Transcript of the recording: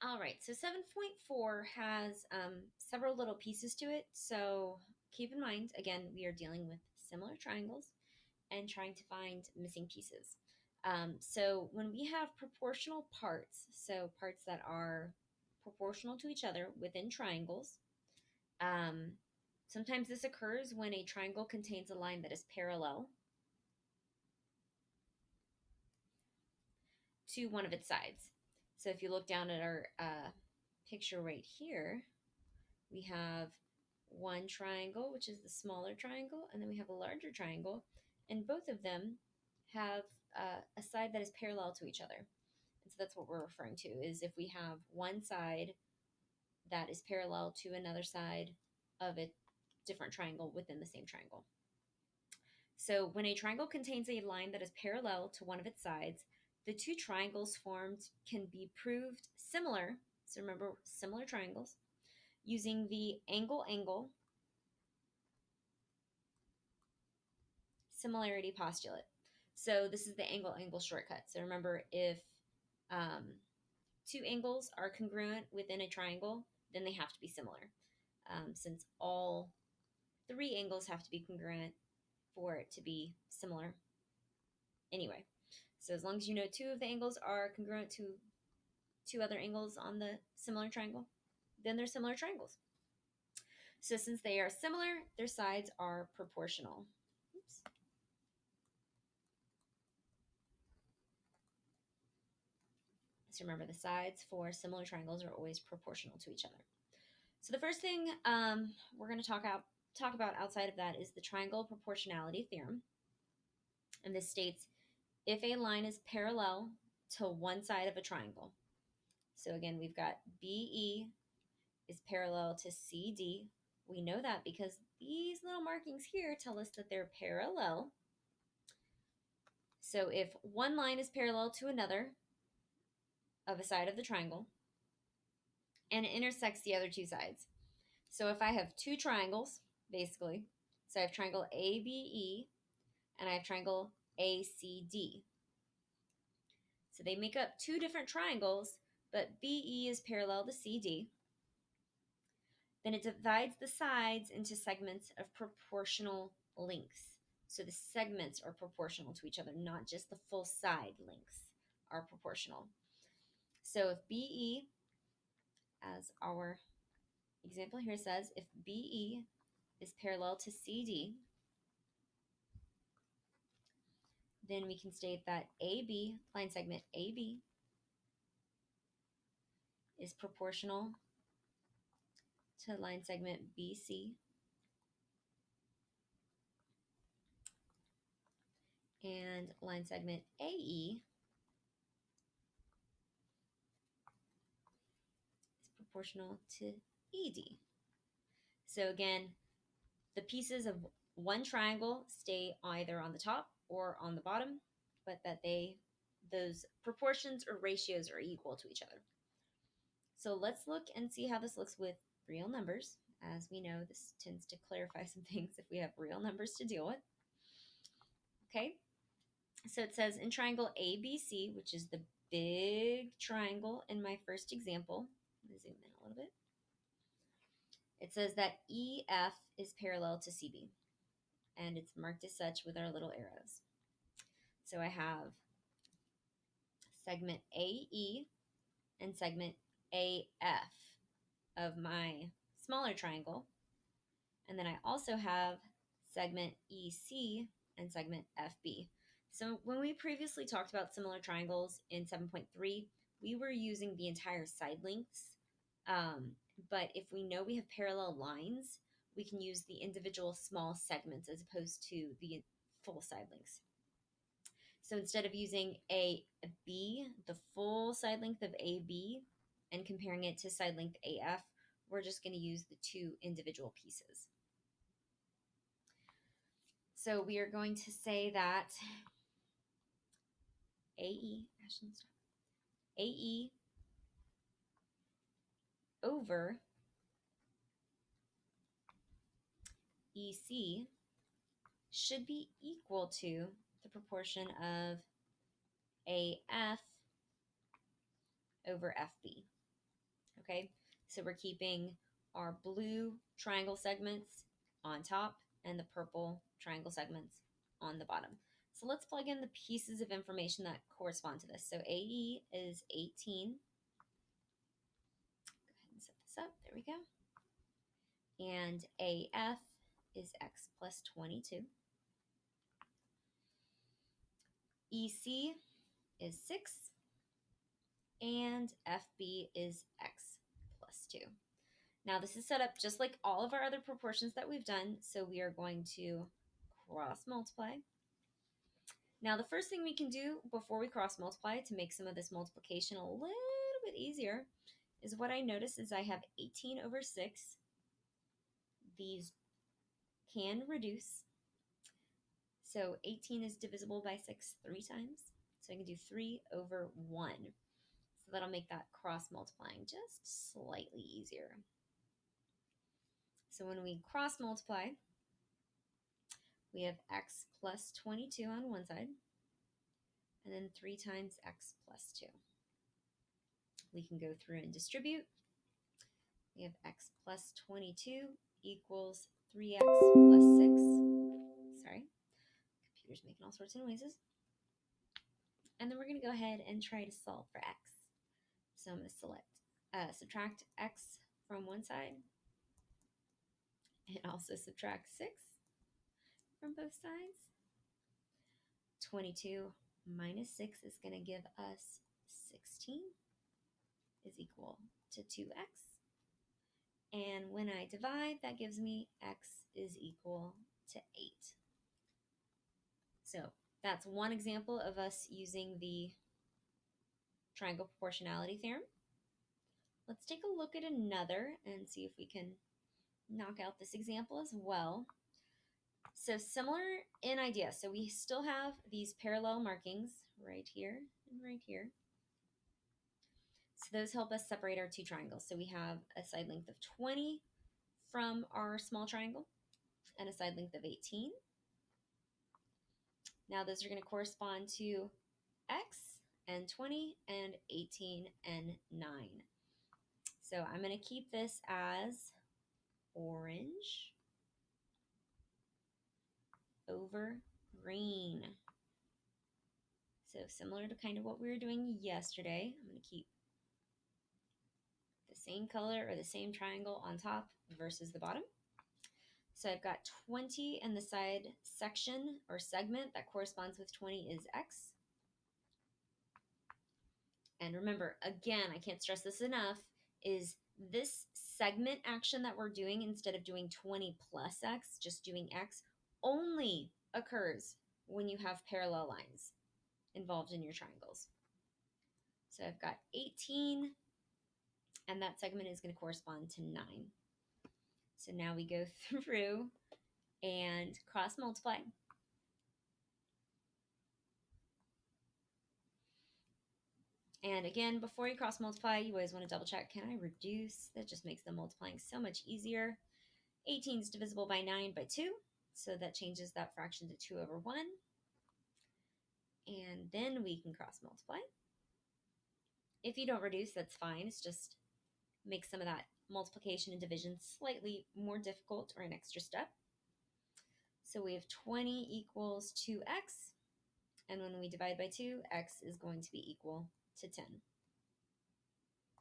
All right, so 7.4 has several little pieces to it. So keep in mind, again, we are dealing with similar triangles and trying to find missing pieces. So when we have proportional parts, so parts that are proportional to each other within triangles, um, sometimes this occurs when a triangle contains a line that is parallel to one of its sides. So if you look down at our picture right here, we have one triangle, which is the smaller triangle, and then we have a larger triangle, and both of them have a side that is parallel to each other. And so that's what we're referring to is if we have one side that is parallel to another side of a different triangle within the same triangle. So when a triangle contains a line that is parallel to one of its sides, the two triangles formed can be proved similar. So remember, similar triangles using the angle-angle similarity postulate. So this is the angle-angle shortcut. So remember, if um, two angles are congruent within a triangle, then they have to be similar. Since all three angles have to be congruent for it to be similar anyway. So as long as you know two of the angles are congruent to two other angles on the similar triangle, then they're similar triangles. So since they are similar, their sides are proportional. Oops. So remember, the sides for similar triangles are always proportional to each other. So the first thing we're going to talk about outside of that is the triangle proportionality theorem. And this states if a line is parallel to one side of a triangle. So again, we've got BE is parallel to CD. We know that because these little markings here tell us that they're parallel. So if one line is parallel to another of a side of the triangle and it intersects the other two sides. So if I have two triangles, basically, so I have triangle ABE and I have triangle ACD. So they make up two different triangles, but BE is parallel to CD. Then it divides the sides into segments of proportional lengths. So the segments are proportional to each other, not just the full side lengths are proportional. So if BE, as our example here says, if BE is parallel to CD, then we can state that AB, line segment AB, is proportional to line segment BC, and line segment AE is proportional to ED. So again, the pieces of one triangle stay either on the top or on the bottom, but that those proportions or ratios are equal to each other. So let's look and see how this looks with real numbers. As we know, this tends to clarify some things if we have real numbers to deal with. Okay, so it says in triangle ABC, which is the big triangle in my first example. Let me zoom in a little bit. It says that EF is parallel to CB, and it's marked as such with our little arrows. So I have segment AE and segment AF of my smaller triangle. And then I also have segment EC and segment FB. So when we previously talked about similar triangles in 7.3, we were using the entire side lengths. But if we know we have parallel lines, we can use the individual small segments as opposed to the full side lengths. So instead of using AB, the full side length of AB, and comparing it to side length AF, we're just going to use the two individual pieces. So we are going to say that AE over EC should be equal to the proportion of AF over FB. Okay, so we're keeping our blue triangle segments on top and the purple triangle segments on the bottom. So let's plug in the pieces of information that correspond to this. So AE is 18. Go ahead and set this up. There we go. And AF is x plus 22. EC is 6. And FB is x plus 2. Now this is set up just like all of our other proportions that we've done. So we are going to cross multiply. Now the first thing we can do before we cross multiply to make some of this multiplication a little bit easier is what I notice is I have 18 over 6. These can reduce. So 18 is divisible by 6 3 times. So I can do 3 over 1. So that'll make that cross multiplying just slightly easier. So when we cross multiply, we have x plus 22 on one side, and then 3 times x plus 2. We can go through and distribute. We have x plus 22 equals 3x plus 6. Sorry, computer's making all sorts of noises. And then we're going to go ahead and try to solve for x. So I'm going to subtract x from one side and also subtract 6 from both sides. 22 minus 6 is going to give us 16 is equal to 2x. And when I divide, that gives me x is equal to 8. So that's one example of us using the triangle proportionality theorem. Let's take a look at another and see if we can knock out this example as well. So similar in idea. So we still have these parallel markings right here and right here. So those help us separate our two triangles. So we have a side length of 20 from our small triangle and a side length of 18. Now those are going to correspond to x and 20 and 18 and 9. So I'm going to keep this as orange over green. So similar to kind of what we were doing yesterday, I'm going to keep the same color or the same triangle on top versus the bottom. So I've got 20 in the side section or segment that corresponds with 20 is x. And remember, again, I can't stress this enough, is this segment action that we're doing instead of doing 20 plus x, just doing x, only occurs when you have parallel lines involved in your triangles. So I've got 18, and that segment is going to correspond to 9. So now we go through and cross multiply. And again, before you cross multiply, you always want to double check, can I reduce? That just makes the multiplying so much easier. 18 is divisible by 9 by 2, so that changes that fraction to 2 over 1. And then we can cross multiply. If you don't reduce, that's fine. It's just makes some of that multiplication and division slightly more difficult or an extra step. So we have 20 equals 2x, and when we divide by 2, x is going to be equal to 10.